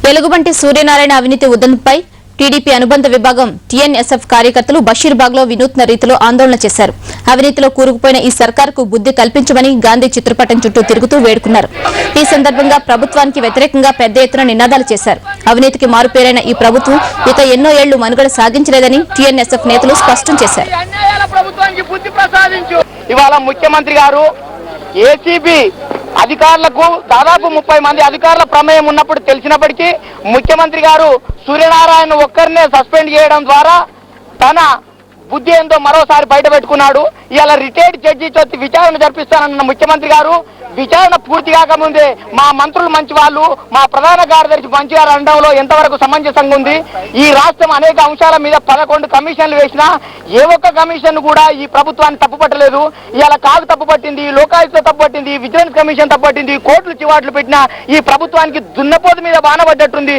వెలుగుబంటి సూర్యనారాయణ అవినీతి ఉదంపై టీడీపీ అనుబంధ విభాగం టీఎన్ఎస్ఎఫ్ కార్యకర్తలు బషీర్బాగ్ లో వినూత్న రీతిలో ఆందోళన చేశారు. అవినీతిలో కూరుకుపోయిన ఈ సర్కారుకు బుద్ధి కల్పించమని గాంధీ చిత్రపటం చుట్టూ తిరుగుతూ వేడుకున్నారు. ఈ సందర్భంగా ప్రభుత్వానికి వ్యతిరేకంగా పెద్ద ఎత్తున నినాదాలు చేశారు. అవినీతికి మారుపేరైన ఈ ప్రభుత్వం ఇక ఎన్నో ఏళ్లు మనుగడ సాగించలేదని టీఎన్ఎస్ఎఫ్ నేతలు స్పష్టం చేశారు. ఇవాళ ముఖ్యమంత్రి గారు ఏసీబీ అధికారులకు దాదాపు 30 మంది అధికారుల ప్రమేయం ఉన్నప్పుడు తెలిసినప్పటికీ ముఖ్యమంత్రి గారు సూర్యనారాయణ ఒక్కరినే సస్పెండ్ చేయడం ద్వారా తన బుద్ధి ఏందో మరోసారి బయటపెట్టుకున్నాడు. ఇవాళ రిటైర్డ్ జడ్జి చొచ్చి విచారణ జరిపిస్తానన్న ముఖ్యమంత్రి గారు విచారణ పూర్తి కాకముందే మా మంత్రులు మంచి వాళ్ళు, మా ప్రధాన కార్యదర్శి మంచిగా అనడంలో ఎంతవరకు సమంజసంగా ఉంది? ఈ రాష్ట్రం అనేక అంశాల మీద 11 కమిషన్లు వేసినా ఏ ఒక్క కమిషన్ కూడా ఈ ప్రభుత్వాన్ని తప్పుపట్టలేదు. ఇవాళ కాగు తప్పుపట్టింది, లోకాయుక్త తప్పుపట్టింది, విజిలెన్స్ కమిషన్ తప్పుపట్టింది, కోర్టులు చివాట్లు పెట్టినా ఈ ప్రభుత్వానికి దున్నపోతు మీద బాణపడ్డట్టుంది.